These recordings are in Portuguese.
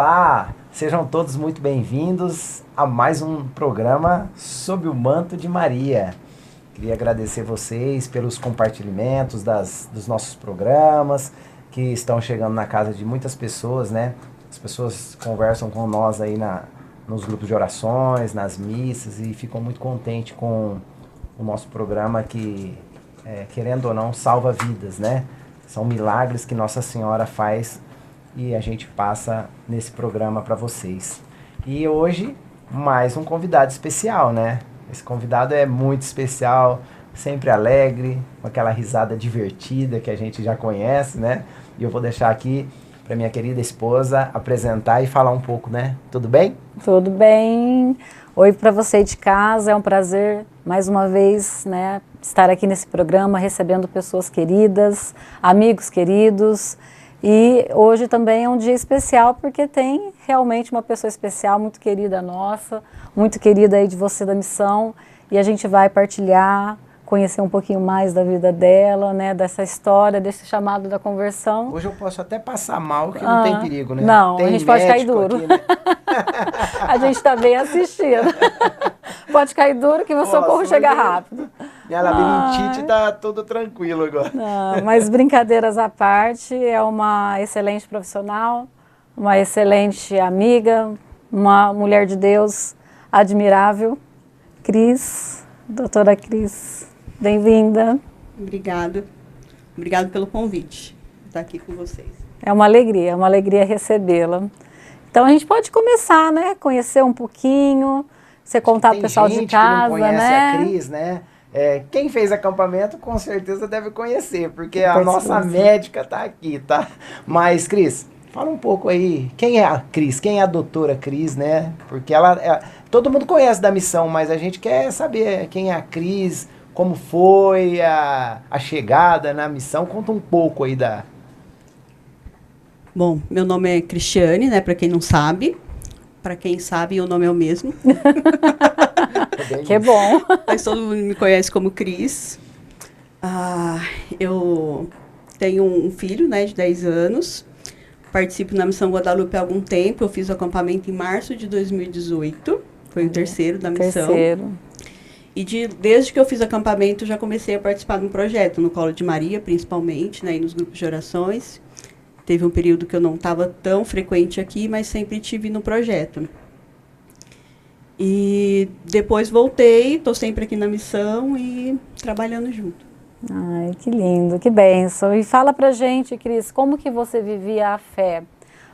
Olá, sejam todos muito bem-vindos a mais um programa Sob o Manto de Maria. Queria agradecer vocês pelos compartilhamentos dos nossos programas, que estão chegando na casa de muitas pessoas, né? As pessoas conversam com nós aí nos grupos de orações, nas missas, e ficam muito contentes com o nosso programa que, querendo ou não, salva vidas, né? São milagres que Nossa Senhora faz e a gente passa nesse programa para vocês. E hoje, mais um convidado especial, né? Esse convidado é muito especial, sempre alegre, com aquela risada divertida que a gente já conhece, né? E eu vou deixar aqui para minha querida esposa apresentar e falar um pouco, né? Tudo bem? Tudo bem. Oi para você de casa, é um prazer mais uma vez, né, estar aqui nesse programa recebendo pessoas queridas, amigos queridos. E hoje também é um dia especial porque tem realmente uma pessoa especial, muito querida nossa, muito querida aí de você da missão, e a gente vai partilhar, conhecer um pouquinho mais da vida dela, né, dessa história, desse chamado da conversão. Hoje eu posso até passar mal, que não tem perigo, né? Não, tem a gente pode cair duro. Aqui, né? A gente está bem assistindo. Pode cair duro que o socorro chega rápido. Minha labirintite tá tudo tranquilo agora. Não, mas brincadeiras à parte, é uma excelente profissional, uma excelente amiga, uma mulher de Deus admirável. Cris, doutora Cris, bem-vinda. Obrigada. Obrigada pelo convite, estar aqui com vocês. É uma alegria recebê-la. Então a gente pode começar, né? Conhecer um pouquinho, você contar para o pessoal de casa, que não conhece né? a Cris, né? Quem fez acampamento com certeza deve conhecer, porque a nossa médica está aqui, tá? Mas, Cris, fala um pouco aí, quem é a Cris? Quem é a doutora Cris, né? Porque todo mundo conhece da missão, mas a gente quer saber quem é a Cris, como foi a chegada na missão. Conta um pouco aí da... Bom, meu nome é Cristiane, né? Para quem não sabe. Para quem sabe, o nome é o mesmo. Que bom. Mas todo mundo me conhece como Cris. Eu tenho um filho, né, de 10 anos. Participo na Missão Guadalupe há algum tempo. Eu fiz o acampamento em março de 2018. Foi o terceiro da missão. E desde que eu fiz acampamento, já comecei a participar de um projeto, no Colo de Maria, principalmente, né, e nos grupos de orações. Teve um período que eu não estava tão frequente aqui, mas sempre estive no projeto. E depois voltei, estou sempre aqui na missão e trabalhando junto. Ai, que lindo, que bênção. E fala pra gente, Cris, como que você vivia a fé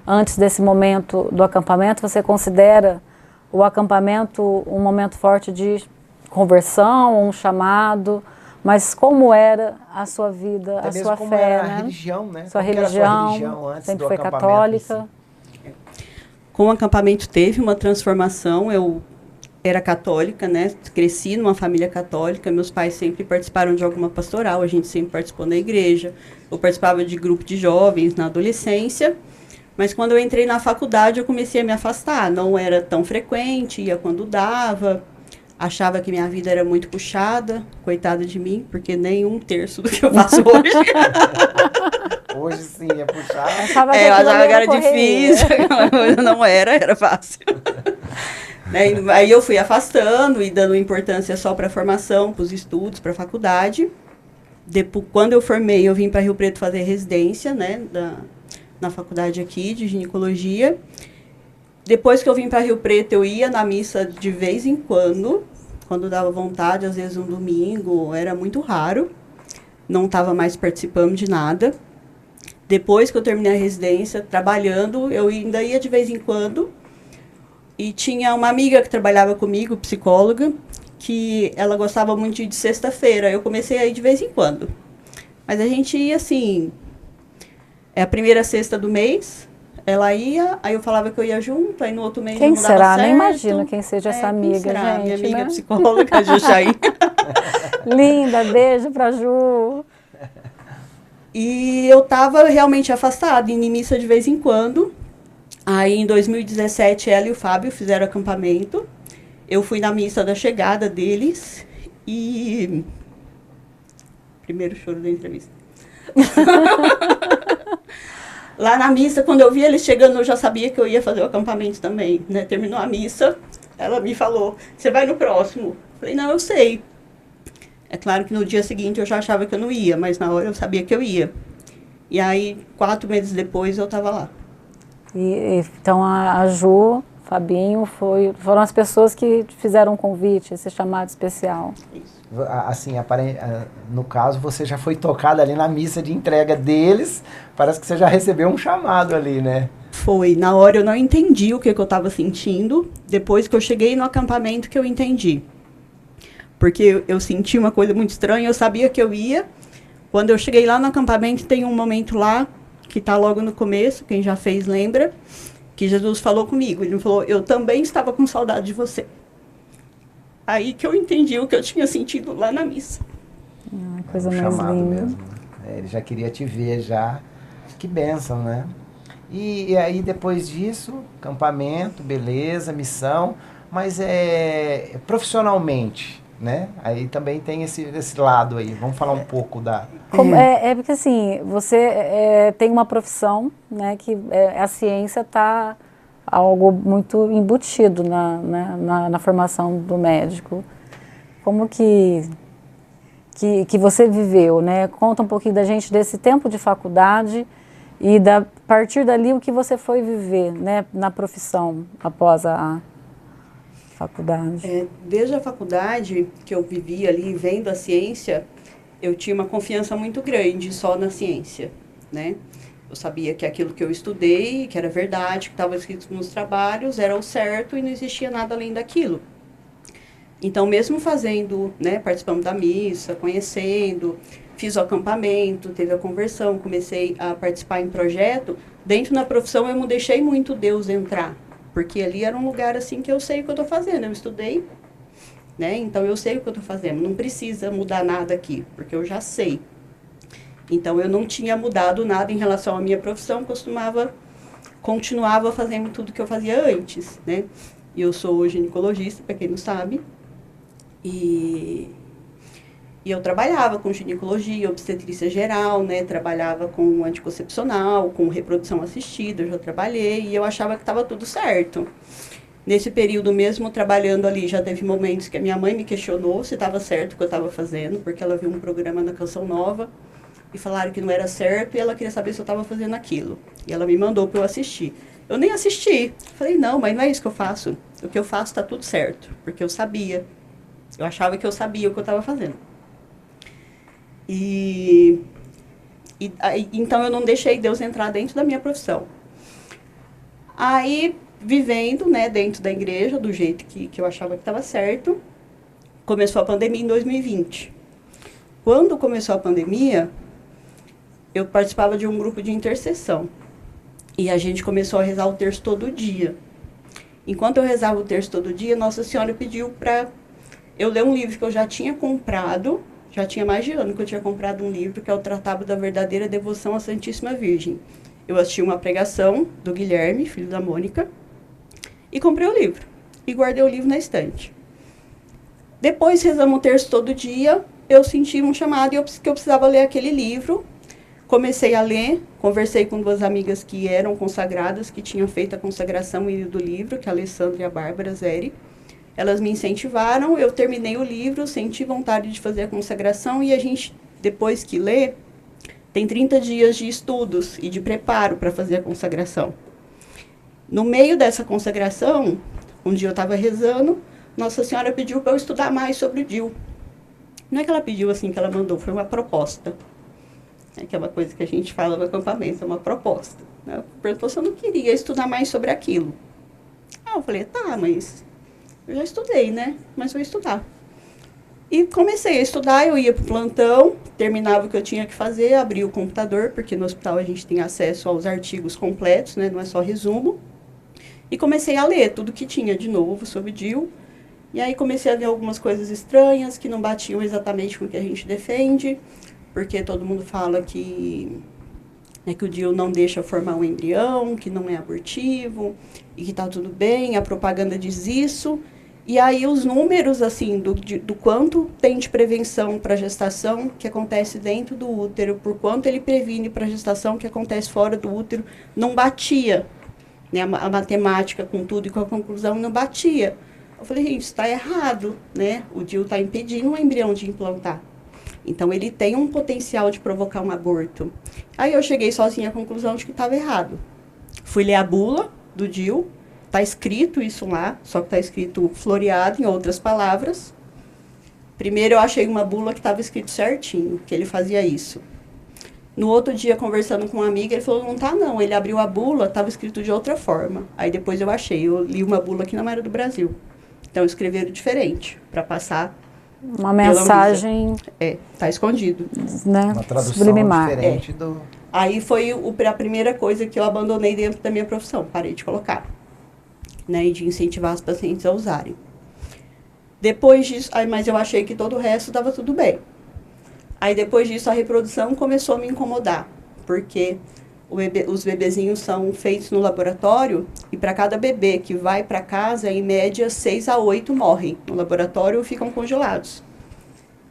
antes desse momento do acampamento? Você considera o acampamento um momento forte de conversão, um chamado? Mas como era a sua vida, a sua como fé, era né? a religião, né? Sua religião antes sempre do foi acampamento, católica? assim. Com o acampamento teve uma transformação. Eu era católica, né? Cresci numa família católica. Meus pais sempre participaram de alguma pastoral. A gente sempre participou na igreja. Eu participava de grupo de jovens na adolescência. Mas quando eu entrei na faculdade, eu comecei a me afastar. Não era tão frequente, ia quando dava. Achava que minha vida era muito puxada, coitada de mim, porque nem 1/3 do que eu faço hoje. Hoje sim, é puxado. Eu achava que era difícil, não era fácil. Aí eu fui afastando e dando importância só para a formação, para os estudos, para a faculdade. Depois, quando eu formei, eu vim para Rio Preto fazer residência, né, na faculdade aqui de ginecologia. Depois que eu vim para Rio Preto, eu ia na missa de vez em quando dava vontade, às vezes um domingo, era muito raro. Não estava mais participando de nada. Depois que eu terminei a residência, trabalhando, eu ainda ia de vez em quando. E tinha uma amiga que trabalhava comigo, psicóloga, que ela gostava muito de ir de sexta-feira. Eu comecei a ir de vez em quando. Mas a gente ia assim, é a primeira sexta do mês. Ela ia, aí eu falava que eu ia junto, aí no outro mês quem não dava será? certo. Nem imagino quem seja essa amiga, quem será? gente. Minha amiga né? psicóloga, Jujaí. Linda, beijo pra Ju. E eu estava realmente afastada, indo em missa de vez em quando. Aí em 2017, ela e o Fábio fizeram acampamento. Eu fui na missa da chegada deles e... Primeiro choro da entrevista. Lá na missa, quando eu vi eles chegando, eu já sabia que eu ia fazer o acampamento também, né? Terminou a missa, ela me falou, você vai no próximo? Falei, não, eu sei. É claro que no dia seguinte eu já achava que eu não ia, mas na hora eu sabia que eu ia. E aí, 4 meses depois, eu estava lá. Então, a Ju, Fabinho, foram as pessoas que fizeram o convite, esse chamado especial. Isso. Assim, no caso, você já foi tocada ali na missa de entrega deles, parece que você já recebeu um chamado ali, né? Foi. Na hora eu não entendi o que eu estava sentindo, depois que eu cheguei no acampamento que eu entendi. Porque eu senti uma coisa muito estranha, eu sabia que eu ia. Quando eu cheguei lá no acampamento, tem um momento lá, que está logo no começo, quem já fez lembra, que Jesus falou comigo. Ele falou, eu também estava com saudade de você. Aí que eu entendi o que eu tinha sentido lá na missa. Coisa um mais chamado linda. mesmo. Ele já queria te ver já. Que bênção, né? E aí depois disso, acampamento, beleza, missão, mas profissionalmente, né? Aí também tem esse lado aí. Vamos falar um pouco da... Porque assim, você tem uma profissão, né, que a ciência está algo muito embutido na formação do médico. Como que você viveu, né? Conta um pouquinho da gente desse tempo de faculdade e a partir dali o que você foi viver, né, na profissão após a faculdade. Desde a faculdade que eu vivi ali vendo a ciência, eu tinha uma confiança muito grande só na ciência, né? Eu sabia que aquilo que eu estudei, que era verdade, que estava escrito nos trabalhos, era o certo e não existia nada além daquilo. Então, mesmo fazendo, né, participando da missa, conhecendo, fiz o acampamento, teve a conversão, comecei a participar em projeto, dentro da profissão eu não deixei muito Deus entrar, porque ali era um lugar assim que eu sei o que eu estou fazendo, eu estudei, né, então eu sei o que eu estou fazendo, não precisa mudar nada aqui, porque eu já sei. Então, eu não tinha mudado nada em relação à minha profissão, continuava fazendo tudo que eu fazia antes, né? E eu sou ginecologista, para quem não sabe, e eu trabalhava com ginecologia, obstetrícia geral, né? Trabalhava com anticoncepcional, com reprodução assistida, eu já trabalhei, e eu achava que estava tudo certo. Nesse período mesmo, trabalhando ali, já teve momentos que a minha mãe me questionou se estava certo o que eu estava fazendo, porque ela viu um programa na Canção Nova, e falaram que não era certo, e ela queria saber se eu estava fazendo aquilo. E ela me mandou para eu assistir. Eu nem assisti. Falei, não, mas não é isso que eu faço. O que eu faço está tudo certo, porque eu sabia. Eu achava que eu sabia o que eu estava fazendo. Então, eu não deixei Deus entrar dentro da minha profissão. Aí, vivendo, né, dentro da igreja, do jeito que eu achava que estava certo, começou a pandemia em 2020. Quando começou a pandemia, eu participava de um grupo de intercessão. E a gente começou a rezar o terço todo dia. Enquanto eu rezava o terço todo dia, Nossa Senhora pediu para eu ler um livro que eu já tinha comprado, já tinha mais de ano que eu tinha comprado um livro, que é o Tratado da Verdadeira Devoção à Santíssima Virgem. Eu assisti uma pregação do Guilherme, filho da Mônica, e comprei o livro. E guardei o livro na estante. Depois, rezamos o terço todo dia, eu senti um chamado que eu precisava ler aquele livro. Comecei a ler, conversei com 2 amigas que eram consagradas, que tinham feito a consagração do livro, que é a Alessandra e a Bárbara Zeri. Elas me incentivaram, eu terminei o livro, senti vontade de fazer a consagração e a gente, depois que lê, tem 30 dias de estudos e de preparo para fazer a consagração. No meio dessa consagração, um dia eu estava rezando, Nossa Senhora pediu para eu estudar mais sobre o DIU. Não é que ela pediu assim, que ela mandou, foi uma proposta. Que é uma coisa que a gente fala no acampamento, é uma proposta. Né? Perguntou se eu não queria estudar mais sobre aquilo. Eu falei, tá, mas eu já estudei, né? Mas vou estudar. E comecei a estudar, eu ia para o plantão, terminava o que eu tinha que fazer, abria o computador, porque no hospital a gente tem acesso aos artigos completos, né? Não é só resumo. E comecei a ler tudo que tinha de novo sobre DIU. E aí comecei a ver algumas coisas estranhas que não batiam exatamente com o que a gente defende, porque todo mundo fala que o DIU não deixa formar um embrião, que não é abortivo, e que está tudo bem, a propaganda diz isso. E aí os números, assim, do quanto tem de prevenção para gestação que acontece dentro do útero, por quanto ele previne para gestação que acontece fora do útero, não batia. Né? A matemática com tudo e com a conclusão não batia. Eu falei, gente, isso está errado, né? O DIU está impedindo o embrião de implantar. Então, ele tem um potencial de provocar um aborto. Aí eu cheguei sozinha à conclusão de que estava errado. Fui ler a bula do DIU. Está escrito isso lá, só que está escrito floreado, em outras palavras. Primeiro, eu achei uma bula que estava escrito certinho, que ele fazia isso. No outro dia, conversando com uma amiga, ele falou, não tá não. Ele abriu a bula, estava escrito de outra forma. Aí depois eu li uma bula que não era do Brasil. Então, escreveram diferente, para passar uma mensagem... tá escondido. Né? Uma tradução Subliminar. diferente do... Aí foi a primeira coisa que eu abandonei dentro da minha profissão, parei de colocar. Né, e de incentivar os pacientes a usarem. Depois disso, mas eu achei que todo o resto estava tudo bem. Aí depois disso a reprodução começou a me incomodar, porque os bebezinhos são feitos no laboratório e para cada bebê que vai para casa, em média 6 a 8 morrem no laboratório ou ficam congelados.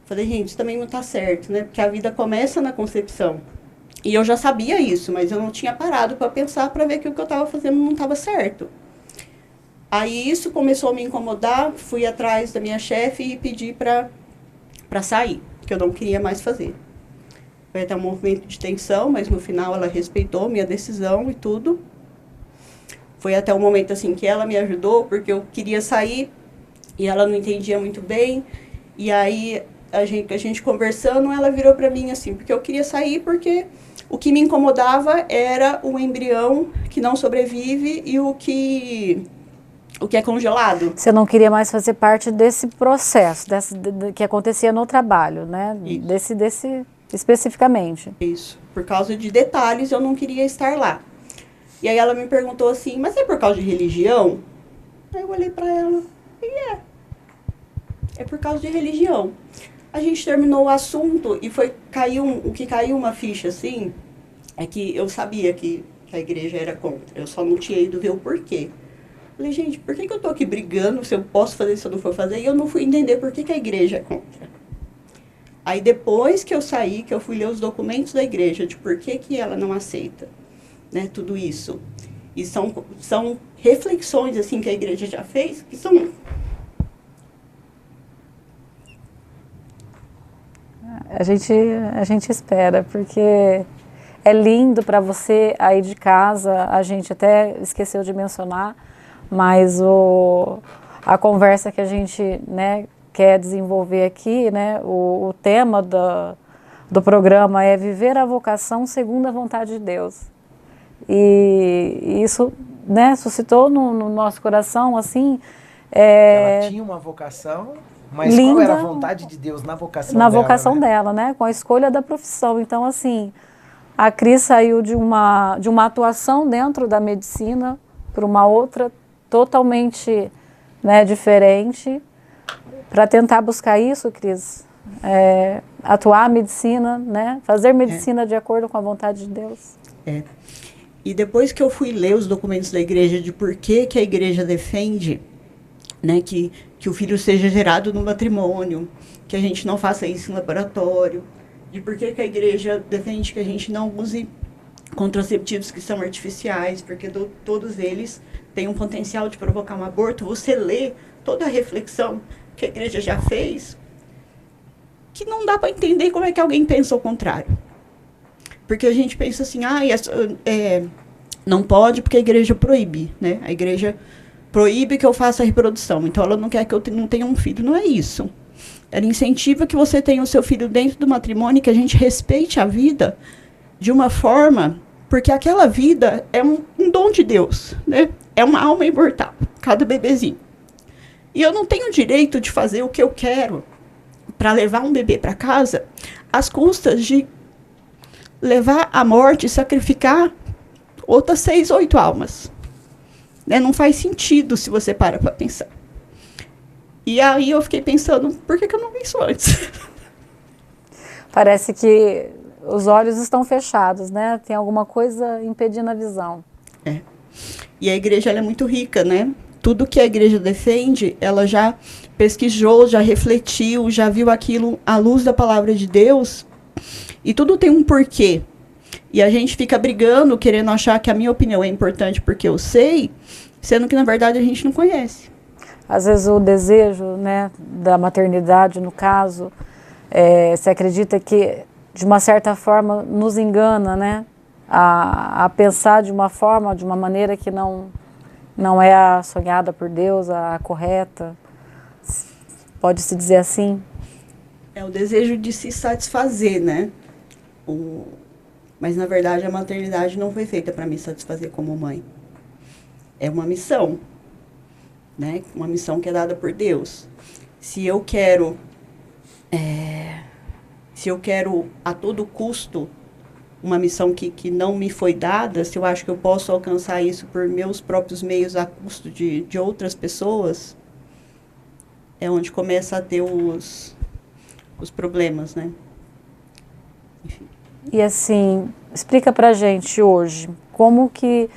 Falei, gente, isso também não está certo, né? Porque a vida começa na concepção. E eu já sabia isso, mas eu não tinha parado para pensar, para ver que o que eu estava fazendo não estava certo. Aí isso começou a me incomodar, fui atrás da minha chefe e pedi para sair, que eu não queria mais fazer. Foi até um movimento de tensão, mas no final ela respeitou minha decisão e tudo. Foi até um momento assim que ela me ajudou, porque eu queria sair e ela não entendia muito bem. E aí a gente conversando, ela virou para mim assim, porque eu queria sair porque o que me incomodava era o embrião que não sobrevive e o que é congelado. Você não queria mais fazer parte desse processo, que acontecia no trabalho, né? Desse especificamente. Isso. Por causa de detalhes, eu não queria estar lá. E aí ela me perguntou assim, mas é por causa de religião? Aí eu olhei para ela e é por causa de religião. A gente terminou o assunto e o que caiu uma ficha assim, é que eu sabia que a igreja era contra. Eu só não tinha ido ver o porquê. Falei, gente, por que eu tô aqui brigando se eu posso fazer, se eu não for fazer? E eu não fui entender por que a igreja é contra. Aí depois que eu saí, que eu fui ler os documentos da igreja, de por que ela não aceita, né, tudo isso. E são reflexões, assim, que a igreja já fez, que são... A gente espera, porque é lindo para você aí de casa, a gente até esqueceu de mencionar, mas a conversa que a gente, né, quer desenvolver aqui, né, o tema do programa é viver a vocação segundo a vontade de Deus. E isso, né, suscitou no nosso coração, assim... Ela tinha uma vocação, mas linda, qual era a vontade de Deus na vocação dela? Na vocação dela, né, com a escolha da profissão. Então, assim, a Cris saiu de uma atuação dentro da medicina para uma outra totalmente, né, diferente, para tentar buscar isso, Cris, atuar a medicina, né, fazer medicina de acordo com a vontade de Deus. E depois que eu fui ler os documentos da igreja de por que a igreja defende, né, que o filho seja gerado no matrimônio, que a gente não faça isso em laboratório, de por que a igreja defende que a gente não use contraceptivos que são artificiais, porque todos eles têm um potencial de provocar um aborto. Você lê toda a reflexão que a igreja já fez, que não dá para entender como é que alguém pensa ao contrário. Porque a gente pensa assim, não pode porque a igreja proíbe, né? A igreja proíbe que eu faça a reprodução, então ela não quer que eu não tenha um filho. Não é isso. Ela incentiva que você tenha o seu filho dentro do matrimônio, que a gente respeite a vida de uma forma, porque aquela vida é um dom de Deus, né? É uma alma imortal, cada bebezinho. E eu não tenho o direito de fazer o que eu quero para levar um bebê para casa às custas de levar à morte e sacrificar outras 6, 8 almas. Né? Não faz sentido se você para pensar. E aí eu fiquei pensando, por que eu não vi isso antes? Parece que os olhos estão fechados, né? Tem alguma coisa impedindo a visão. E a igreja ela é muito rica, né? tudo que a igreja defende, ela já pesquisou, já refletiu, já viu aquilo à luz da palavra de Deus, e tudo tem um porquê. E a gente fica brigando, querendo achar que a minha opinião é importante porque eu sei, sendo que, na verdade, a gente não conhece. Às vezes o desejo, né, da maternidade, no caso, você acredita que, de uma certa forma, nos engana, né, a pensar de uma forma, de uma maneira que não é a sonhada por Deus, a correta? Pode-se dizer assim? É o desejo de se satisfazer, né? Mas, na verdade, a maternidade não foi feita para me satisfazer como mãe. É uma missão, né? Uma missão que é dada por Deus. Se eu quero a todo custo uma missão que não me foi dada, se eu acho que eu posso alcançar isso por meus próprios meios a custo de outras pessoas, é onde começa a ter os problemas, né? Enfim. E assim, explica pra gente hoje, como que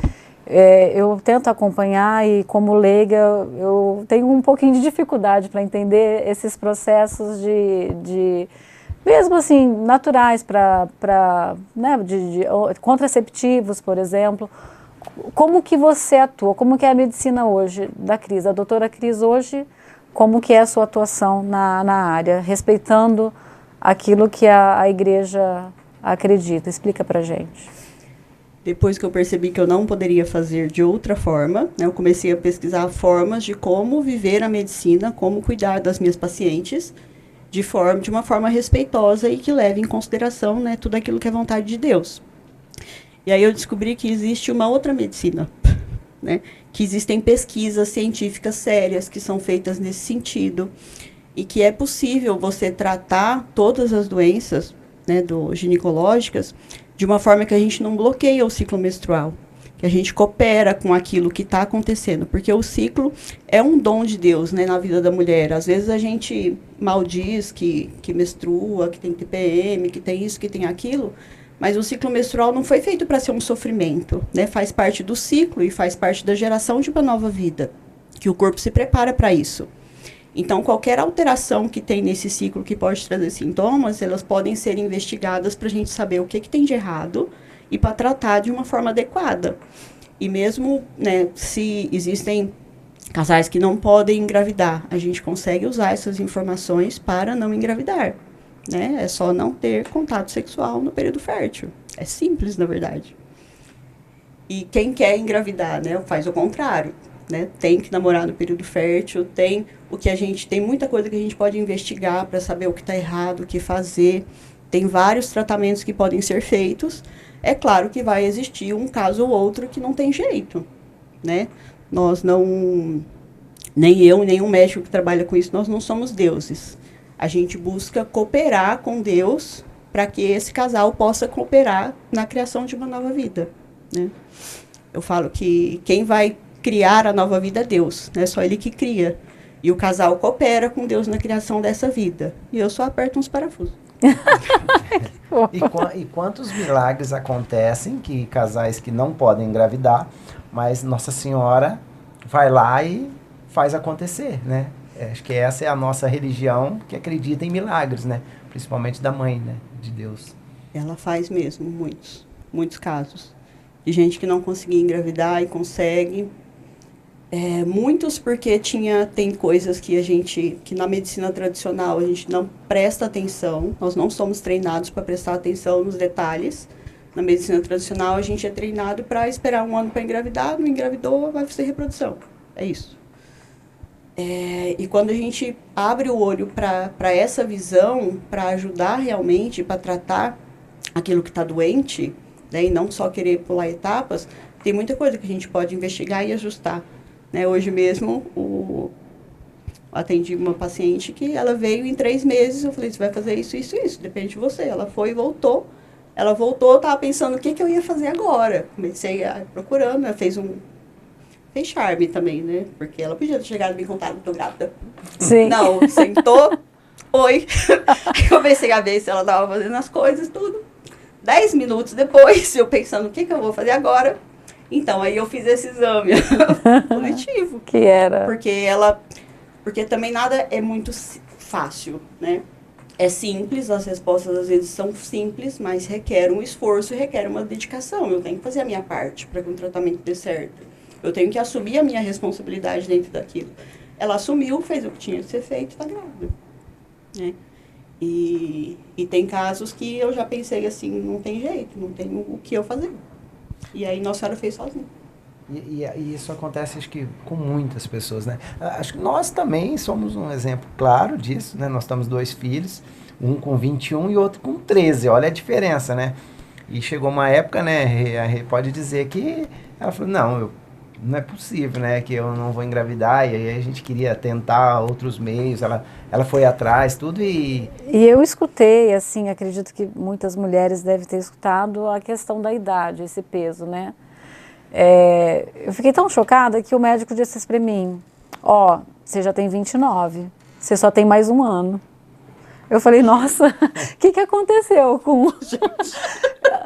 eu tento acompanhar e como leiga eu tenho um pouquinho de dificuldade para entender esses processos de mesmo assim, naturais né, de contraceptivos, por exemplo. Como que você atua? Como que é a medicina hoje da Cris? A doutora Cris hoje, como que é a sua atuação na área, respeitando aquilo que a igreja acredita? Explica pra gente. Depois que eu percebi que eu não poderia fazer de outra forma, né, eu comecei a pesquisar formas de como viver a medicina, como cuidar das minhas pacientes, de uma forma respeitosa e que leve em consideração, né, tudo aquilo que é vontade de Deus. E aí eu descobri que existe uma outra medicina, né, que existem pesquisas científicas sérias que são feitas nesse sentido e que é possível você tratar todas as doenças, né, ginecológicas de uma forma que a gente não bloqueia o ciclo menstrual, que a gente coopera com aquilo que está acontecendo, porque o ciclo é um dom de Deus, né, na vida da mulher. Às vezes a gente maldiz que menstrua, que tem TPM, que tem isso, que tem aquilo, mas o ciclo menstrual não foi feito para ser um sofrimento, né? Faz parte do ciclo e faz parte da geração de uma nova vida, que o corpo se prepara para isso. Então, qualquer alteração que tem nesse ciclo que pode trazer sintomas, elas podem ser investigadas para a gente saber o que tem de errado e para tratar de uma forma adequada. E mesmo, né, se existem casais que não podem engravidar, a gente consegue usar essas informações para não engravidar, né? É só não ter contato sexual no período fértil. É simples, na verdade. E quem quer engravidar, né, faz o contrário, né? Tem que namorar no período fértil, tem muita coisa que a gente pode investigar para saber o que está errado, o que fazer. Tem vários tratamentos que podem ser feitos. É claro que vai existir um caso ou outro que não tem jeito, né? Nós não, nem eu, nem um médico que trabalha com isso, nós não somos deuses. A gente busca cooperar com Deus para que esse casal possa cooperar na criação de uma nova vida, né? Eu falo que quem vai criar a nova vida é Deus, não é só Ele que cria. E o casal coopera com Deus na criação dessa vida. E eu só aperto uns parafusos. E quantos milagres acontecem que casais que não podem engravidar, mas Nossa Senhora vai lá e faz acontecer, né? Acho que essa é a nossa religião que acredita em milagres, né? Principalmente da mãe, né? De Deus. Ela faz mesmo, muitos casos. De gente que não conseguia engravidar e consegue. Muitos porque tem coisas que na medicina tradicional a gente não presta atenção, nós não somos treinados para prestar atenção nos detalhes. Na medicina tradicional a gente é treinado para esperar 1 ano para engravidar, não engravidou, vai fazer reprodução. É isso. E quando a gente abre o olho para essa visão, para ajudar realmente, para tratar aquilo que está doente, né, e não só querer pular etapas, tem muita coisa que a gente pode investigar e ajustar. Né, hoje mesmo, atendi uma paciente que ela veio em 3 meses, eu falei, você vai fazer isso, isso, isso, depende de você. Ela foi e voltou. Ela voltou, eu estava pensando o que eu ia fazer agora. Comecei procurando, ela fez charme também, né? Porque ela podia ter chegado e me contado que estou grávida. Sim. Não, sentou, oi. Aí comecei a ver se ela estava fazendo as coisas, tudo. 10 minutos depois, eu pensando o que eu vou fazer agora. Então, aí eu fiz esse exame positivo. Que era? Porque também nada é muito fácil, né? É simples, as respostas às vezes são simples, mas requer um esforço e requer uma dedicação. Eu tenho que fazer a minha parte para que o tratamento dê certo. Eu tenho que assumir a minha responsabilidade dentro daquilo. Ela assumiu, fez o que tinha que ser feito e está grávida, né? E tem casos que eu já pensei assim, não tem jeito, não tem o que eu fazer. E aí Nossa Senhora fez sozinha. E isso acontece, acho que, com muitas pessoas, né? Acho que nós também somos um exemplo claro disso, né? Nós temos 2 filhos, um com 21 e outro com 13. Olha a diferença, né? E chegou uma época, né? A Rê pode dizer que ela falou, não é possível, né? Que eu não vou engravidar. E aí a gente queria tentar outros meios. Ela foi atrás, tudo E eu escutei, assim, acredito que muitas mulheres devem ter escutado a questão da idade, esse peso, né? Eu fiquei tão chocada que o médico disse assim para mim, você já tem 29, você só tem mais um ano. Eu falei, nossa, o que aconteceu com...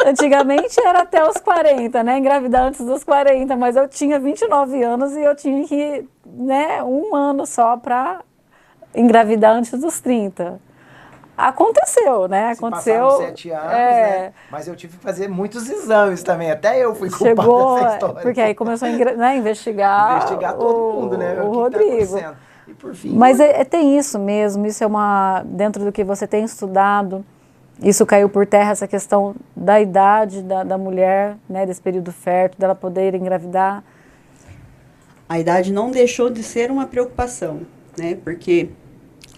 Antigamente era até os 40, né, engravidar antes dos 40, mas eu tinha 29 anos e eu tinha que, né, um ano só para engravidar antes dos 30. Aconteceu, né? Aconteceu. Passaram 7 anos, né? Mas eu tive que fazer muitos exames também. Até eu fui culpado dessa história. Porque aí começou a investigar todo mundo, né? O Rodrigo. Tá, e por fim, mas tem isso mesmo, isso é dentro do que você tem estudado, isso caiu por terra, essa questão da idade da mulher, né? Desse período fértil, dela poder engravidar. A idade não deixou de ser uma preocupação, né? Porque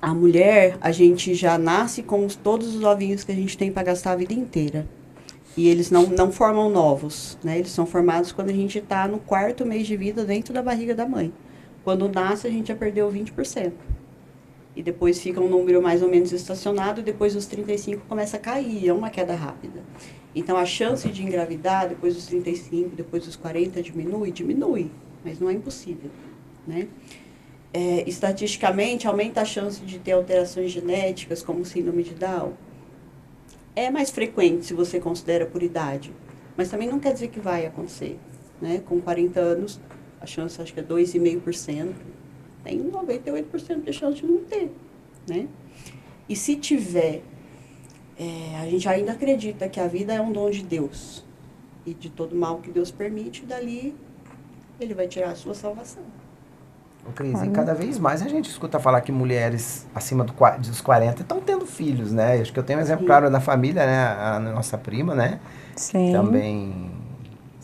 a mulher, a gente já nasce com todos os ovinhos que a gente tem para gastar a vida inteira. E eles não formam novos, né? Eles são formados quando a gente está no 4º mês de vida dentro da barriga da mãe. Quando nasce, a gente já perdeu 20%. E depois fica um número mais ou menos estacionado, e depois dos 35 começa a cair, é uma queda rápida. Então, a chance de engravidar depois dos 35, depois dos 40, diminui, mas não é impossível, né? Estatisticamente, aumenta a chance de ter alterações genéticas, como síndrome de Down. É mais frequente se você considera por idade, mas também não quer dizer que vai acontecer, né? Com 40 anos, a chance acho que é 2,5%, tem 98% de chance de não ter, né? E se tiver, a gente ainda acredita que a vida é um dom de Deus, e de todo mal que Deus permite, dali Ele vai tirar a sua salvação. Cris, e cada vez mais a gente escuta falar que mulheres acima dos 40 estão tendo filhos, né? Acho que eu tenho um exemplo claro na família, né? A nossa prima, né? Sim. Também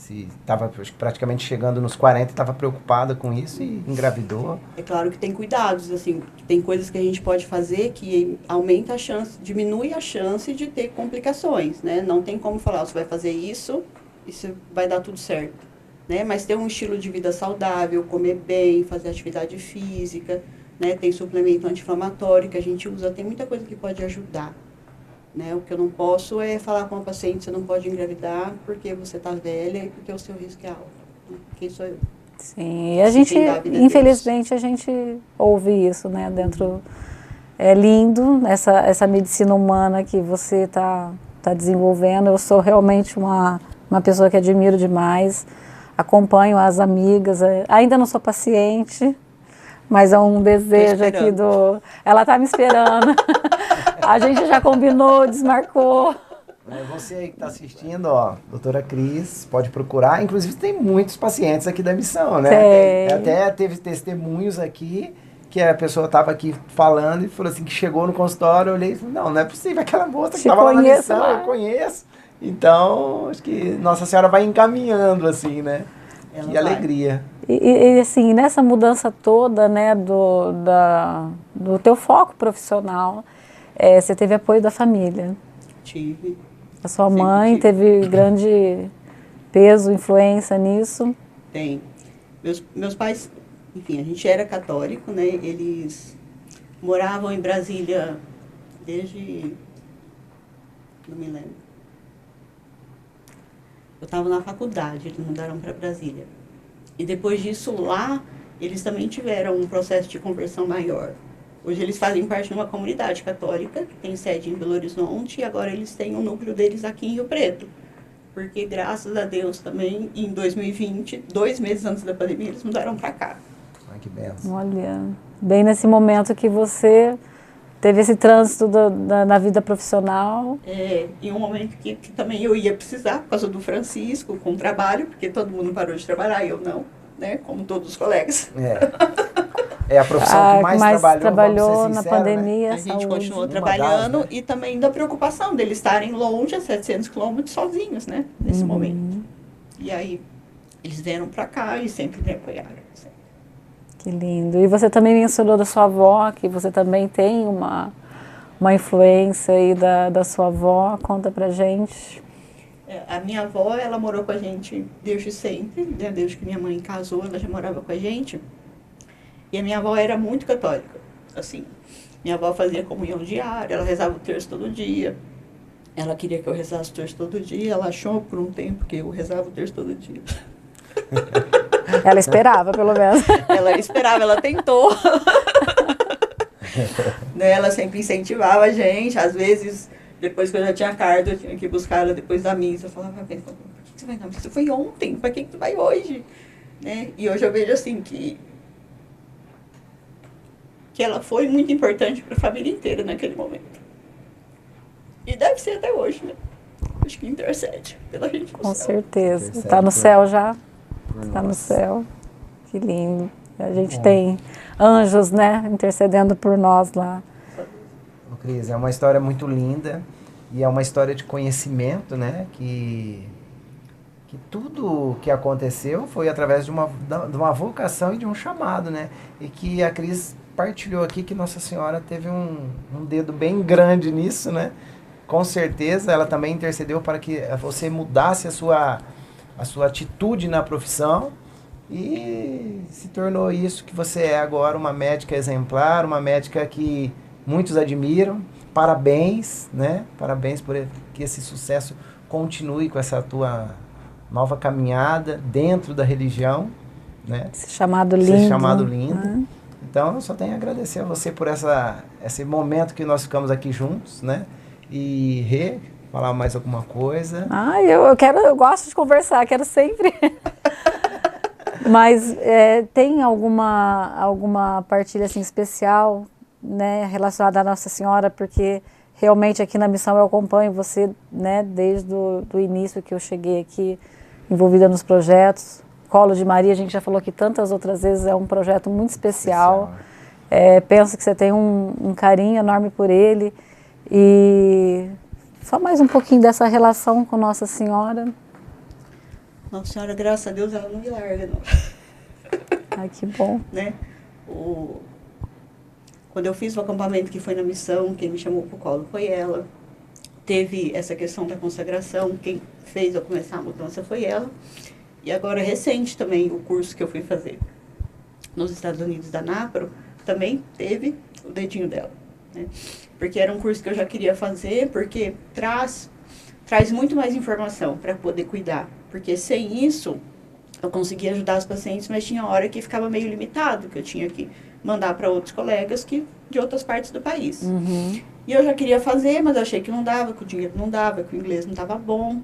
estava praticamente chegando nos 40, estava preocupada com isso e engravidou. É claro que tem cuidados, assim, tem coisas que a gente pode fazer que aumenta a chance, diminui a chance de ter complicações, né? Não tem como falar, você vai fazer isso vai dar tudo certo. Né? Mas ter um estilo de vida saudável, comer bem, fazer atividade física, né? Tem suplemento anti-inflamatório que a gente usa, tem muita coisa que pode ajudar. Né? O que eu não posso é falar com a paciente, você não pode engravidar porque você está velha e porque o seu risco é alto. Né? Quem sou eu? Sim, e a gente, infelizmente, a gente ouve isso, né? Dentro, é lindo essa medicina humana que você tá desenvolvendo. Eu sou realmente uma pessoa que admiro demais. Acompanho as amigas, ainda não sou paciente, mas é um desejo aqui Ela está me esperando. A gente já combinou, desmarcou. Você aí que está assistindo, doutora Cris, pode procurar. Inclusive tem muitos pacientes aqui da missão, né? Até teve testemunhos aqui que a pessoa estava aqui falando e falou assim que chegou no consultório, eu olhei e falei, não é possível, aquela moça que estava lá na missão, eu conheço. Então, acho que Nossa Senhora vai encaminhando, assim, né? Que alegria. E, assim, nessa mudança toda, né, do teu foco profissional, você teve apoio da família. Tive. A sua mãe teve grande peso, influência nisso? Tem. Meus pais, enfim, a gente era católico, né? Eles moravam em Brasília desde... não me lembro. Eu estava na faculdade, eles mudaram para Brasília. E depois disso, lá, eles também tiveram um processo de conversão maior. Hoje eles fazem parte de uma comunidade católica, que tem sede em Belo Horizonte, e agora eles têm um núcleo deles aqui em Rio Preto. Porque, graças a Deus, também, em 2020, 2 meses antes da pandemia, eles mudaram para cá. Ai, que benção. Olha, bem nesse momento que você teve esse trânsito na vida profissional. Em um momento que também eu ia precisar, por causa do Francisco, com o trabalho, porque todo mundo parou de trabalhar e eu não, né? Como todos os colegas. É a profissão que mais trabalhou na sincero, pandemia. Né? A gente continuou Uma trabalhando, né? E também da preocupação deles estarem longe, a 700 quilômetros, sozinhos, né? Nesse momento. E aí, eles vieram para cá e sempre me apoiaram. Sempre. Que lindo. E você também mencionou da sua avó, que você também tem uma influência aí da sua avó. Conta pra gente. A minha avó, ela morou com a gente desde sempre, né? Desde que minha mãe casou, ela já morava com a gente. E a minha avó era muito católica, assim. Minha avó fazia comunhão diária, ela rezava o terço todo dia. Ela queria que eu rezasse o terço todo dia, ela achou por um tempo que eu rezava o terço todo dia. Ela esperava, pelo menos. Ela esperava, ela tentou. Né, ela sempre incentivava a gente, às vezes, depois que eu já tinha carta, eu tinha que buscar ela depois da missa. Eu falava, por que você vai na missa? Foi ontem, para que você vai hoje? Né? E hoje eu vejo assim que ela foi muito importante para a família inteira naquele momento. E deve ser até hoje, né? Acho que intercede pela gente no Com céu. certeza. Intercede Está no céu já? Está no nós. céu. Que lindo. A gente tem anjos, né? Intercedendo por nós lá. Ô, Cris, é uma história muito linda e é uma história de conhecimento, né? Que tudo que aconteceu foi através de uma vocação e de um chamado, né? E que a Cris partilhou aqui que Nossa Senhora teve um dedo bem grande nisso, né? Com certeza ela também intercedeu para que você mudasse a sua atitude na profissão e se tornou isso que você é agora, uma médica exemplar, uma médica que muitos admiram. Parabéns, né? Parabéns por que esse sucesso continue com essa tua nova caminhada dentro da religião, né? Esse chamado lindo. Esse chamado lindo. Então, eu só tenho a agradecer a você por esse momento que nós ficamos aqui juntos, né? E falar mais alguma coisa. Eu gosto de conversar, quero sempre. Mas tem alguma partilha assim, especial, né, relacionada à Nossa Senhora? Porque realmente aqui na missão eu acompanho você, né, desde do início que eu cheguei aqui, envolvida nos projetos. Colo de Maria, a gente já falou que tantas outras vezes, é um projeto muito especial. Penso que você tem um carinho enorme por ele. E só mais um pouquinho dessa relação com Nossa Senhora. Nossa Senhora, graças a Deus, ela não me larga, não. Ai, que bom. Né? Quando eu fiz o acampamento que foi na missão, quem me chamou pro colo foi ela. Teve essa questão da consagração, quem fez eu começar a mudança foi ela. E agora, recente também, o curso que eu fui fazer nos Estados Unidos da NAPRO, também teve o dedinho dela, né? Porque era um curso que eu já queria fazer, porque traz muito mais informação para poder cuidar. Porque sem isso, eu conseguia ajudar os pacientes, mas tinha hora que ficava meio limitado, que eu tinha que mandar para outros colegas de outras partes do país. Uhum. E eu já queria fazer, mas eu achei que não dava, que o dinheiro não dava, que o inglês não estava bom.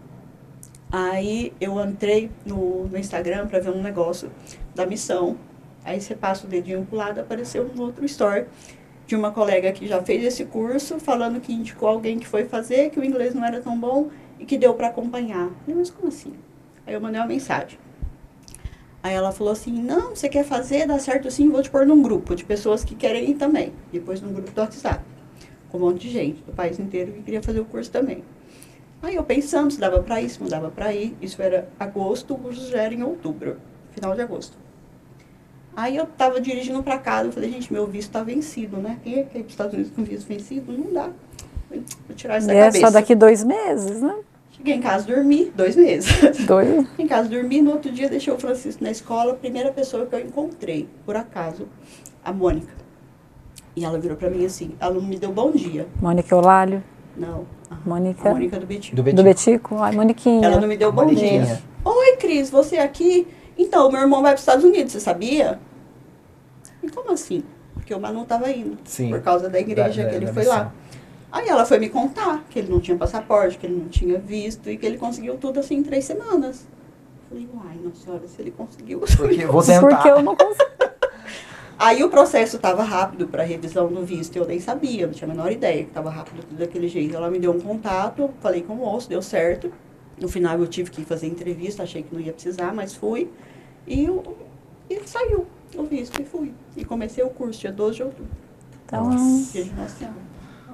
Aí eu entrei no Instagram para ver um negócio da missão. Aí você passa o dedinho pro lado, apareceu um outro story de uma colega que já fez esse curso, falando que indicou alguém que foi fazer, que o inglês não era tão bom e que deu para acompanhar. Eu falei, mas como assim? Aí eu mandei uma mensagem. Aí ela falou assim, não, você quer fazer, dá certo sim, vou te pôr num grupo de pessoas que querem ir também. Depois num grupo do WhatsApp, com um monte de gente do país inteiro que queria fazer o curso também. Aí eu pensando se dava para ir, se não dava para ir. Isso era agosto, o curso já era em outubro, final de agosto. Aí eu tava dirigindo para casa, eu falei, gente, meu visto tá vencido, né? Quem é que é para os Estados Unidos com visto vencido? Não dá. Vou tirar isso da cabeça. Só daqui 2 meses, né? Cheguei em casa, dormi, 2 meses. 2? Em casa, dormi, no outro dia deixei o Francisco na escola, a primeira pessoa que eu encontrei, por acaso, a Mônica. E ela virou para mim assim, ela não me deu bom dia. Mônica Eulálio? Não. Mônica? A Mônica do Betico. Do Betico? Ai, Moniquinha. Ela não me deu bom dia. Oi, Cris, você aqui? Então, meu irmão vai para os Estados Unidos, você sabia? E como assim? Porque o Manu estava indo. Sim. Por causa da igreja que ele foi lá. Aí ela foi me contar que ele não tinha passaporte, que ele não tinha visto e que ele conseguiu tudo assim em 3 semanas. Falei, uai, nossa senhora, se ele conseguiu... Porque eu vou tentar. Porque eu não consigo. Aí o processo estava rápido para revisão do visto, eu nem sabia, não tinha a menor ideia que estava rápido daquele jeito. Ela me deu um contato, falei com o moço, deu certo. No final eu tive que fazer entrevista, achei que não ia precisar, mas fui. E saiu o visto e fui. E comecei o curso dia 12 de outubro. Então, Dia de Nossa Senhora.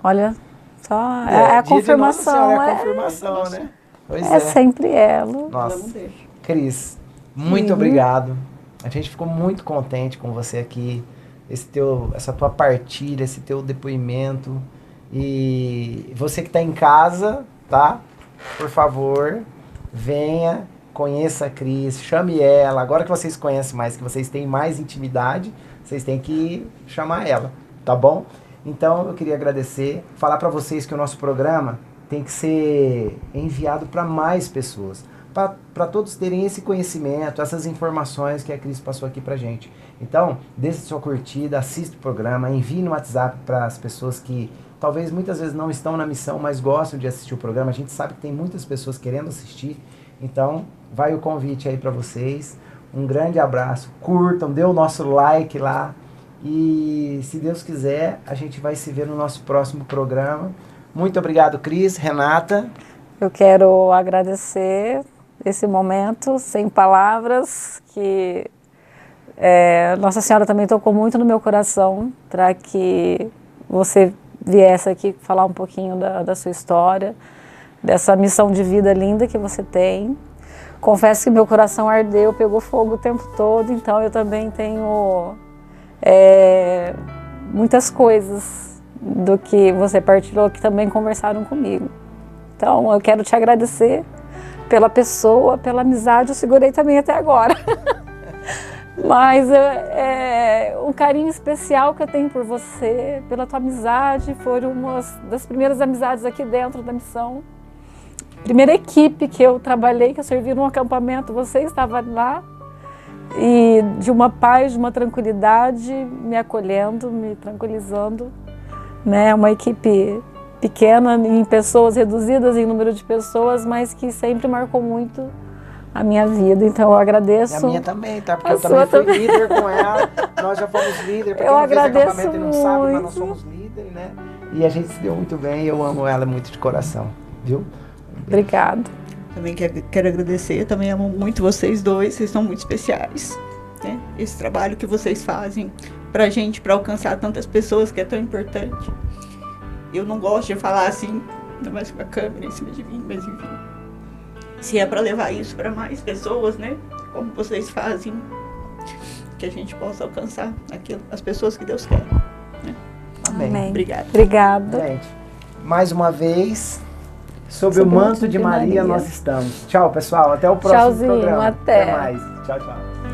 olha, só é a dia de Nossa confirmação. Senhora, é a confirmação, né? Pois É sempre ela. Ela não Nossa, deixa. Cris, muito obrigado. A gente ficou muito contente com você aqui. Essa tua partilha, esse teu depoimento. E você que está em casa, tá? Por favor, venha, conheça a Cris, chame ela. Agora que vocês conhecem mais, que vocês têm mais intimidade, vocês têm que chamar ela, tá bom? Então eu queria agradecer, falar para vocês que o nosso programa tem que ser enviado para mais pessoas, para todos terem esse conhecimento, essas informações que a Cris passou aqui pra gente. Então, deixe sua curtida, assista o programa, envie no WhatsApp para as pessoas que talvez muitas vezes não estão na missão, mas gostam de assistir o programa. A gente sabe que tem muitas pessoas querendo assistir. Então, vai o convite aí para vocês. Um grande abraço. Curtam, dê o nosso like lá. E, se Deus quiser, a gente vai se ver no nosso próximo programa. Muito obrigado, Cris, Renata. Eu quero agradecer esse momento, sem palavras, que Nossa Senhora também tocou muito no meu coração para que você viesse aqui falar um pouquinho da sua história, dessa missão de vida linda que você tem. Confesso que meu coração ardeu, pegou fogo o tempo todo, então eu também tenho muitas coisas do que você partilhou que também conversaram comigo. Então eu quero te agradecer pela pessoa, pela amizade, eu segurei também até agora. Mas um carinho especial que eu tenho por você, pela tua amizade, foi uma das primeiras amizades aqui dentro da missão. Primeira equipe que eu trabalhei, que eu servi num acampamento, você estava lá, e de uma paz, de uma tranquilidade, me acolhendo, me tranquilizando, né? Uma equipe pequena, em pessoas reduzidas em número de pessoas, mas que sempre marcou muito a minha vida. Então eu agradeço. E a minha também, tá? Porque eu também fui líder com ela. Nós já fomos líder. Pra quem não fez acampamento e não sabe, mas nós somos líder, né? E a gente se deu muito bem. Eu amo ela muito de coração, viu? Obrigada. Também quero agradecer, também amo muito vocês dois, vocês são muito especiais, né? Esse trabalho que vocês fazem pra gente, pra alcançar tantas pessoas, que é tão importante. Eu não gosto de falar assim, ainda mais com a câmera em cima de mim, mas enfim. Se é pra levar isso pra mais pessoas, né? Como vocês fazem, que a gente possa alcançar as pessoas que Deus quer. Né? Amém. Obrigada. Obrigada. Gente, mais uma vez, sob o manto de Maria nós estamos. Tchau, pessoal. Até o próximo Tchauzinho, programa. até. Até mais. Tchau, tchau.